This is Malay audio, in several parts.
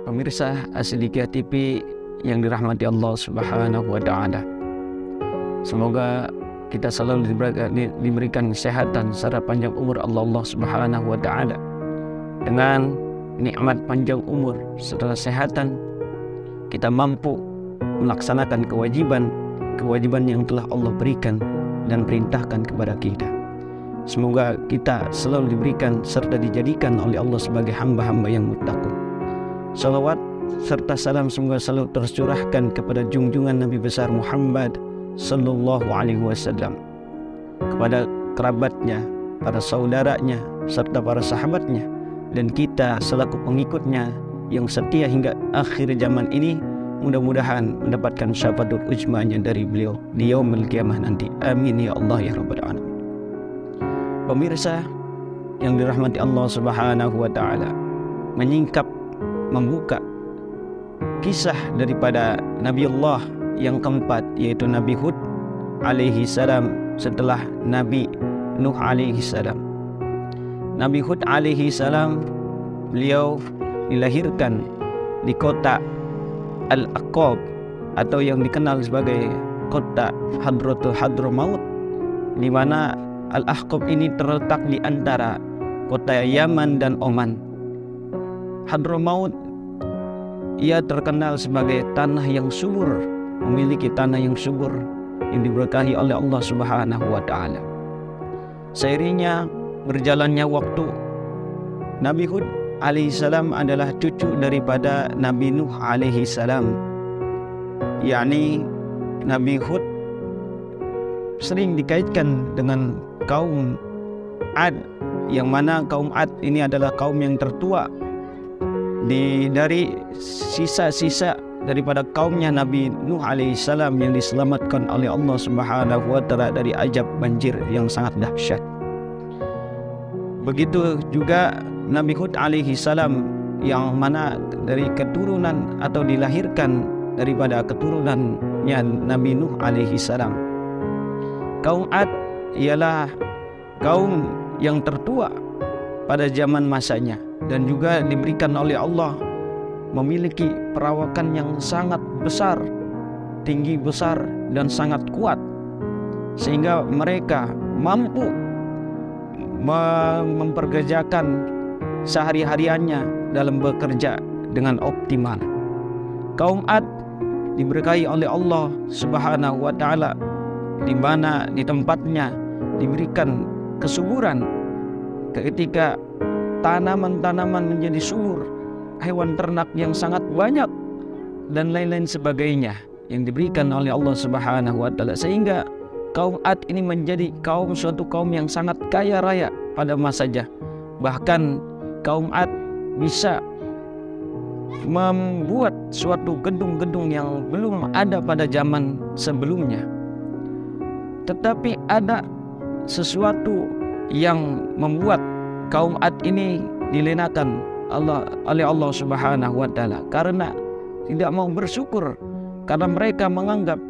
Pemirsa Asdiki TV yang dirahmati Allah Subhanahu wa Ta'ala, semoga kita selalu diberikan kesehatan serta panjang umur Allah Subhanahu wa Ta'ala. Dengan nikmat panjang umur serta kesehatan, kita mampu melaksanakan kewajiban yang telah Allah berikan dan perintahkan kepada kita. Semoga kita selalu diberikan serta dijadikan oleh Allah sebagai hamba-hamba yang muttaqin. Salawat serta salam semoga selalu tercurahkan kepada junjungan Nabi besar Muhammad sallallahu alaihi wasallam, kepada kerabatnya, para saudaranya, serta para sahabatnya, dan kita selaku pengikutnya yang setia hingga akhir zaman ini, mudah-mudahan mendapatkan syafaatul ujmanya dari beliau di yaumil qiyamah nanti. Amin ya Allah ya rabbal alamin. Pemirsa yang dirahmati Allah Subhanahu wa Ta'ala, membuka kisah daripada Nabi Allah yang keempat, yaitu Nabi Hud alaihi salam setelah Nabi Nuh alaihi salam. Nabi Hud alaihi salam, beliau dilahirkan di kota Al-Aqab atau yang dikenal sebagai kota Hadramaut, di mana Al-Aqab ini terletak di antara kota Yaman dan Oman. Hadramaut, ia terkenal sebagai tanah yang subur, memiliki tanah yang subur yang diberkahi oleh Allah Subhanahu wa Ta'ala. Seiringnya berjalannya waktu, Nabi Hud alaihissalam adalah cucu daripada Nabi Nuh alaihissalam. Yakni Nabi Hud sering dikaitkan dengan kaum Ad, yang mana kaum Ad ini adalah kaum yang tertua dari sisa-sisa daripada kaumnya Nabi Nuh alaihissalam yang diselamatkan oleh Allah Subhanahu wa Ta'ala dari azab banjir yang sangat dahsyat. Begitu juga Nabi Hud alaihissalam, yang mana dari keturunan atau dilahirkan daripada keturunannya Nabi Nuh alaihissalam. Kaum Ad ialah kaum yang tertua pada zaman masanya, dan juga diberikan oleh Allah memiliki perawakan yang sangat besar, tinggi besar, dan sangat kuat, sehingga mereka mampu memperkerjakan sehari-hariannya dalam bekerja dengan optimal. Kaum Ad diberkahi oleh Allah Subhanahu wa Ta'ala, di mana di tempatnya diberikan kesuburan ketika tanaman-tanaman menjadi subur, hewan ternak yang sangat banyak, dan lain-lain sebagainya yang diberikan oleh Allah Subhanahu wa Ta'ala, sehingga kaum Ad ini menjadi suatu kaum yang sangat kaya raya pada masanya. Bahkan kaum Ad bisa membuat suatu gedung-gedung yang belum ada pada zaman sebelumnya. Tetapi ada sesuatu yang membuat kaum Ad ini dilenakan oleh Allah Subhanahu wa Ta'ala, karena tidak mau bersyukur, karena mereka menganggap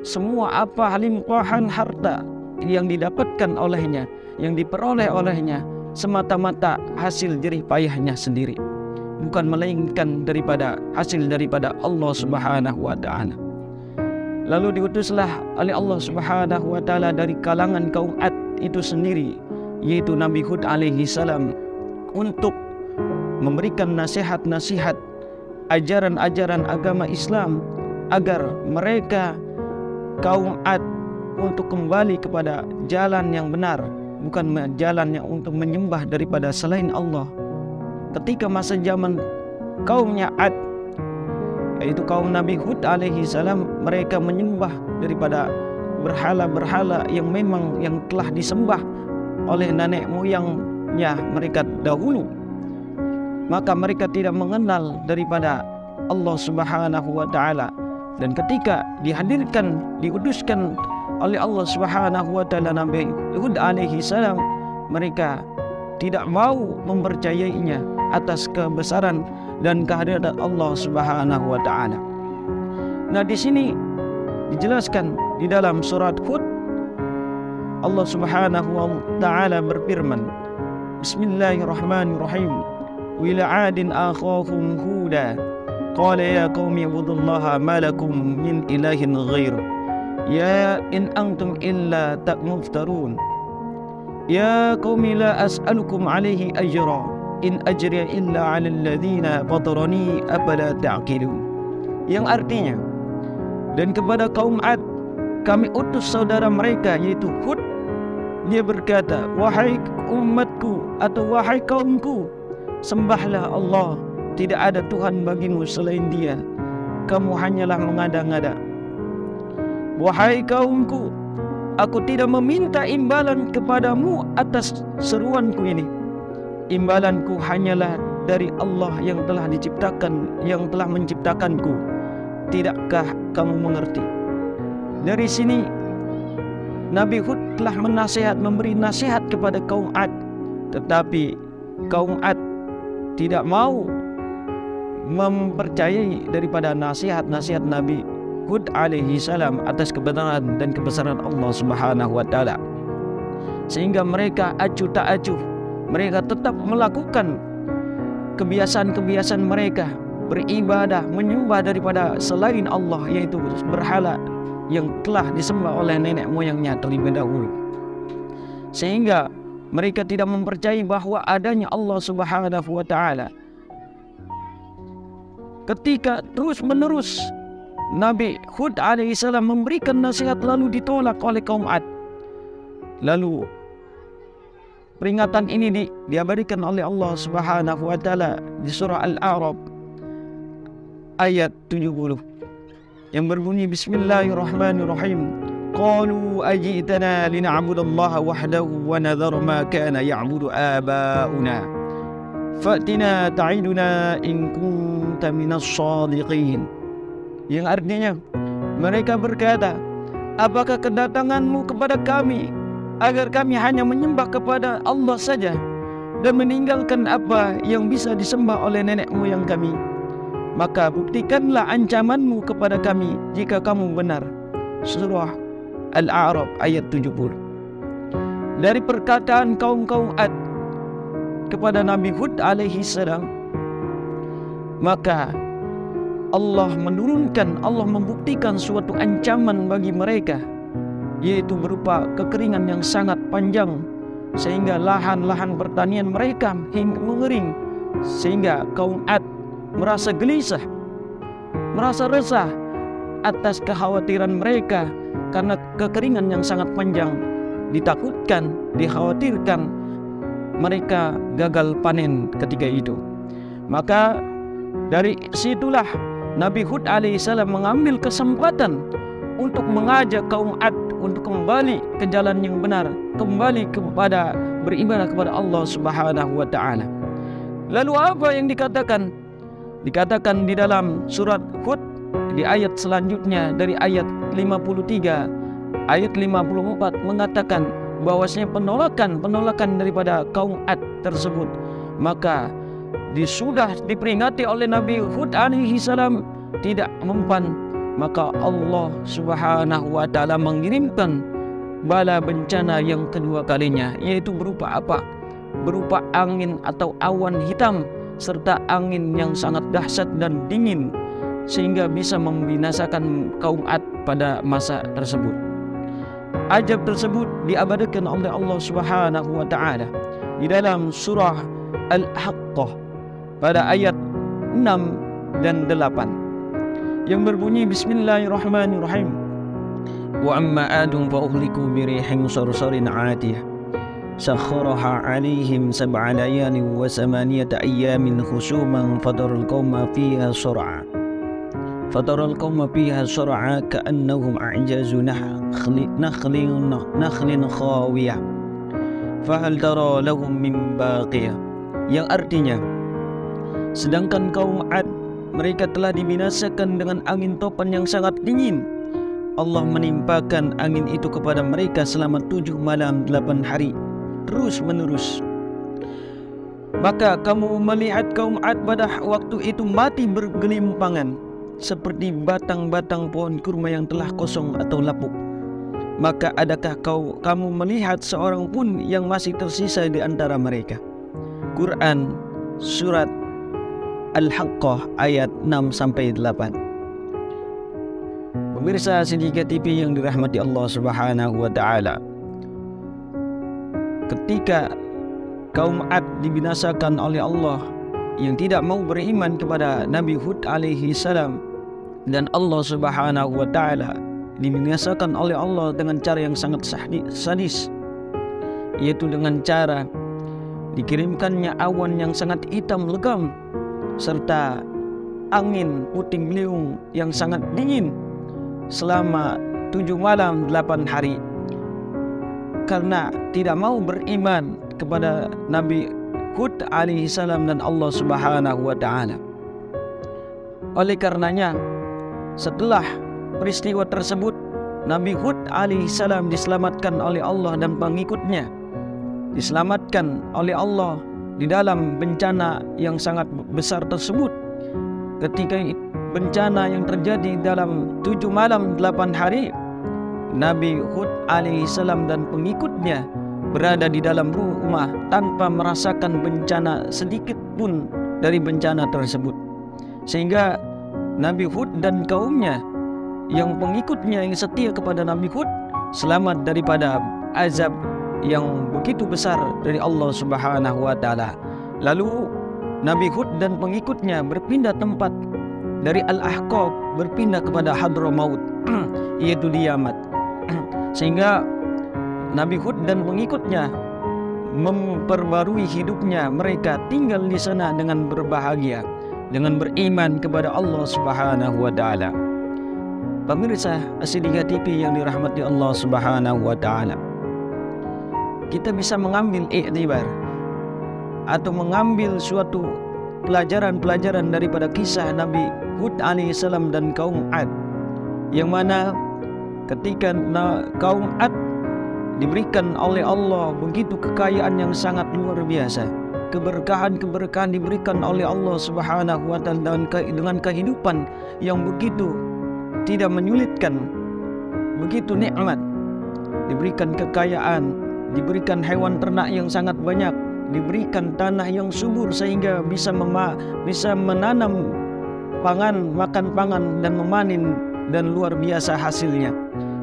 semua limpahan harta yang didapatkan olehnya, yang diperoleh olehnya, semata-mata hasil jerih payahnya sendiri, bukan melainkan hasil daripada Allah Subhanahu wa Ta'ala. Lalu diutuslah oleh Allah Subhanahu wa Ta'ala dari kalangan kaum Ad itu sendiri, yaitu Nabi Hud alaihi salam, untuk memberikan nasihat-nasihat, ajaran-ajaran agama Islam, agar mereka kaum Ad untuk kembali kepada jalan yang benar, bukan jalan yang untuk menyembah daripada selain Allah. Ketika masa zaman kaumnya Ad, yaitu kaum Nabi Hud alaihi salam, mereka menyembah daripada berhala-berhala yang memang yang telah disembah oleh nenek moyangnya mereka dahulu. Maka mereka tidak mengenal daripada Allah Subhanahu wa Ta'ala. Dan ketika diuduskan oleh Allah Subhanahu wa Ta'ala Nabi Hud alaihi salam, mereka tidak mau mempercayainya atas kebesaran dan kehadiran Allah Subhanahu wa Ta'ala. Nah, di sini dijelaskan di dalam surat Hud, Allah Subhanahu wa Ta'ala berfirman, Bismillahirrahmanirrahim, wa ila 'adin akhahum huda qala ya qaumi ibudullaha ma lakum min ilahin ghairu ya in antum illa muftarun ya qaumi la as'alukum alaihi ajra in ajriya illa 'alal ladzina fatarani afala ta'qilun. Yang artinya, dan kepada kaum Ad kami utus saudara mereka yaitu Hud. Dia berkata, wahai umatku atau wahai kaumku, sembahlah Allah, tidak ada Tuhan bagimu selain Dia, kamu hanyalah mengada-ngada. Wahai kaumku, aku tidak meminta imbalan kepadamu atas seruanku ini. Imbalanku hanyalah dari Allah yang telah diciptakan, yang telah menciptakanku. Tidakkah kamu mengerti? Dari sini Nabi Hud telah memberi nasihat kepada kaum Ad, tetapi kaum Ad tidak mau mempercayai daripada nasihat-nasihat Nabi Hud alaihi salam atas kebenaran dan kebesaran Allah Subhanahu wa taala. Sehingga mereka acuh tak acuh, mereka tetap melakukan kebiasaan-kebiasaan mereka, beribadah, menyembah daripada selain Allah, yaitu berhala yang telah disembah oleh nenek moyangnya terlebih dahulu. Sehingga mereka tidak mempercayai bahwa adanya Allah Subhanahu wa taala. Ketika terus-menerus Nabi Hud alaihissalam memberikan nasihat lalu ditolak oleh kaum Ad. Lalu peringatan ini diabadikan oleh Allah Subhanahu wa taala di surah Al-A'raf ayat 70 yang berbunyi bismillahirrahmanirrahim. Qalu ajitana lina'budallaha wahdahu wa nadhar ma kana ya'budu aba'una fa'tina ta'iduna in kunta minas shadiqin. Yang artinya mereka berkata, apakah kedatanganmu kepada kami agar kami hanya menyembah kepada Allah saja dan meninggalkan apa yang bisa disembah oleh nenek moyang kami? Maka buktikanlah ancamanmu kepada kami jika kamu benar. Surah Al-A'raf ayat 70. Dari perkataan kaum-kaum Ad kepada Nabi Hud alaihi salam, maka Allah membuktikan suatu ancaman bagi mereka, yaitu berupa kekeringan yang sangat panjang, sehingga lahan-lahan pertanian mereka hingga mengering, sehingga kaum Ad merasa gelisah, merasa resah atas kekhawatiran mereka karena kekeringan yang sangat panjang. Ditakutkan, dikhawatirkan mereka gagal panen ketika itu. Maka dari situlah Nabi Hud alaihissalam mengambil kesempatan untuk mengajak kaum Ad untuk kembali ke jalan yang benar, kembali kepada beribadah kepada Allah Subhanahu wa taala. Lalu apa yang dikatakan? Dikatakan di dalam surat Hud di ayat selanjutnya dari ayat 53, ayat 54 mengatakan bahwasanya penolakan daripada kaum Ad tersebut maka sudah diperingati oleh Nabi Hud alaihi salam tidak mempan, maka Allah Subhanahu wa taala mengirimkan bala bencana yang kedua kalinya, yaitu berupa apa? Berupa angin atau awan hitam serta angin yang sangat dahsyat dan dingin, sehingga bisa membinasakan kaum Ad pada masa tersebut. Ajab tersebut diabadikan oleh Allah Subhanahu wa taala di dalam surah Al-Haqqah pada ayat 6 dan 8 yang berbunyi bismillahirrahmanirrahim. Wa amma adun fa uhliku bi rihin sarsarin 'atiyah sakharaha 'alaihim sab'a layalin wa samaniyata ayyamin khusuman fataral qauma fiha sar'a ka'annahum a'jazu nakhlin khawiyah fahal tara lahum min baqiyah. Yang artinya, sedangkan kaum Ad mereka telah dibinasakan dengan angin topan yang sangat dingin. Allah menimpakan angin itu kepada mereka selama 7 malam 8 hari terus menerus. Maka kamu melihat kaum Ad pada waktu itu mati bergelimpangan seperti batang-batang pohon kurma yang telah kosong atau lapuk. Maka adakah kamu melihat seorang pun yang masih tersisa di antara mereka? Quran surat Al-Haqqah ayat 6-8. Pemirsa Sidika TV yang dirahmati Allah Subhanahu wa taala. Ketika kaum Ad dibinasakan oleh Allah yang tidak mau beriman kepada Nabi Hud alaihi salam, dan Allah Subhanahu wa taala dibinasakan oleh Allah dengan cara yang sangat sadis, yaitu dengan cara dikirimkannya awan yang sangat hitam legam serta angin puting beliung yang sangat dingin selama 7 malam 8 hari karena tidak mau beriman kepada Nabi Hud alaihi salam dan Allah Subhanahu wa taala. Oleh karenanya, setelah peristiwa tersebut, Nabi Hud alaihi salam diselamatkan oleh Allah dan pengikutnya diselamatkan oleh Allah di dalam bencana yang sangat besar tersebut. Ketika bencana yang terjadi dalam 7 malam 8 hari, Nabi Hud alaihi salam dan pengikutnya berada di dalam rumah tanpa merasakan bencana sedikit pun dari bencana tersebut. Sehingga Nabi Hud dan kaumnya yang pengikutnya yang setia kepada Nabi Hud selamat daripada azab yang begitu besar dari Allah Subhanahu wa taala. Lalu Nabi Hud dan pengikutnya berpindah tempat dari Al-Ahqaf, berpindah kepada Hadramaut yaitu di Yaman. Sehingga Nabi Hud dan pengikutnya memperbarui hidupnya, mereka tinggal di sana dengan berbahagia, dengan beriman kepada Allah Subhanahu wa taala. Pemirsa Sidika TV yang dirahmati Allah Subhanahu wa taala, kita bisa mengambil iktibar atau mengambil suatu pelajaran-pelajaran daripada kisah Nabi Hud alaihissalam dan kaum Ad, yang mana ketika kaum Ad diberikan oleh Allah begitu kekayaan yang sangat luar biasa, keberkahan-keberkahan diberikan oleh Allah Subhanahu wa taala dengan kehidupan yang begitu tidak menyulitkan, begitu nikmat, diberikan kekayaan, diberikan hewan ternak yang sangat banyak, diberikan tanah yang subur sehingga bisa menanam pangan, makan pangan dan memanen, dan luar biasa hasilnya.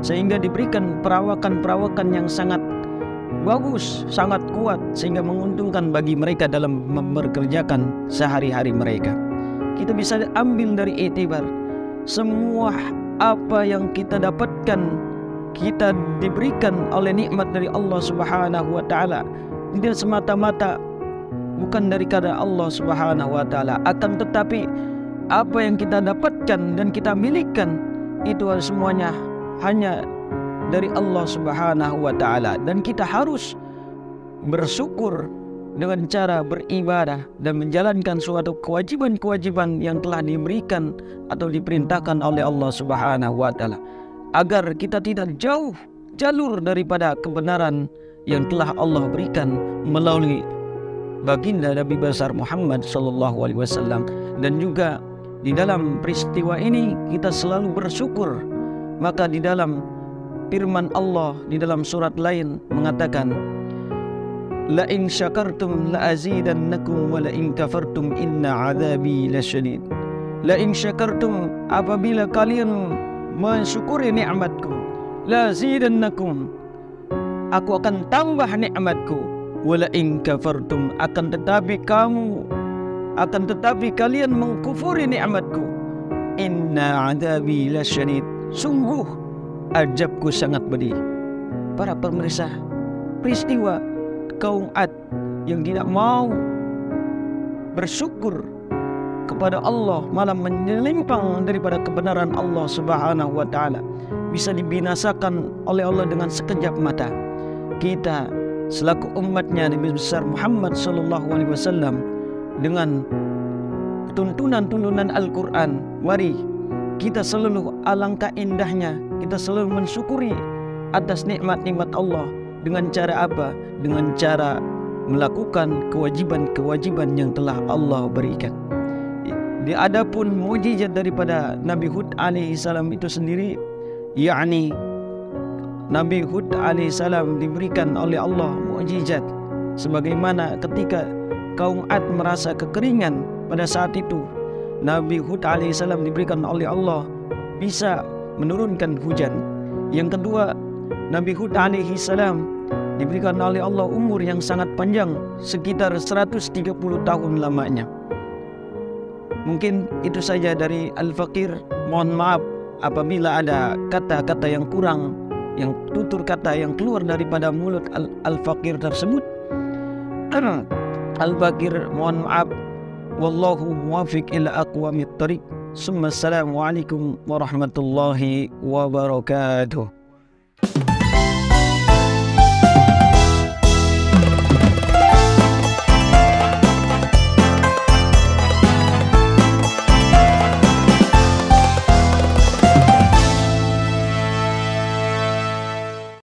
Sehingga diberikan perawakan-perawakan yang sangat bagus, sangat kuat, sehingga menguntungkan bagi mereka dalam memperkerjakan sehari-hari mereka. Kita bisa ambil dari itibar semua apa yang kita dapatkan, kita diberikan oleh nikmat dari Allah Subhanahu wa taala, tidak semata-mata bukan dari karena Allah Subhanahu wa taala, akan tetapi apa yang kita dapatkan dan kita milikkan itu semuanya hanya dari Allah Subhanahu wa taala, dan kita harus bersyukur dengan cara beribadah dan menjalankan suatu kewajiban-kewajiban yang telah diberikan atau diperintahkan oleh Allah Subhanahu wa taala, agar kita tidak jauh jalur daripada kebenaran yang telah Allah berikan melalui baginda Nabi besar Muhammad sallallahu alaihi wasallam. Dan juga di dalam peristiwa ini kita selalu bersyukur. Maka di dalam firman Allah di dalam surat lain mengatakan, la in syakartum la azidannakum wa la in kafartum inna adzabi lasyadid. La in syakartum, apabila kalian mensyukuri nikmatku, la azidannakum, aku akan tambah nikmatku, wa la in kafartum, akan tetapi kalian mengkufuri nikmatku, inna adzabi lasyadid, sungguh azabku sangat pedih. Para pemirsa, peristiwa kaum Ad yang tidak mau bersyukur kepada Allah, malah menyelimpang daripada kebenaran Allah Subhanahu wa taala, bisa dibinasakan oleh Allah dengan sekejap mata. Kita selaku umatnya Nabi besar Muhammad sallallahu alaihi wasallam, dengan tuntunan-tuntunan Al-Quran, mari kita selalu, alangkah indahnya kita selalu mensyukuri atas nikmat-nikmat Allah. Dengan cara apa? Dengan cara melakukan kewajiban-kewajiban yang telah Allah berikan. Di adapun mukjizat daripada Nabi Hud alaihi salam itu sendiri, yakni Nabi Hud alaihi salam diberikan oleh Allah mukjizat sebagaimana ketika kaum Ad merasa kekeringan pada saat itu, Nabi Hud alaihissalam diberikan oleh Allah bisa menurunkan hujan. Yang kedua, Nabi Hud alaihissalam diberikan oleh Allah umur yang sangat panjang, sekitar 130 tahun lamanya. Mungkin itu saja dari Al-Faqir. Mohon maaf apabila ada kata-kata yang kurang, yang tutur kata yang keluar daripada mulut Al-Faqir tersebut. Al-Faqir mohon maaf. Wallahu muwafiq ila aqwamit thariq. Assalamualaikum warahmatullahi wabarakatuh.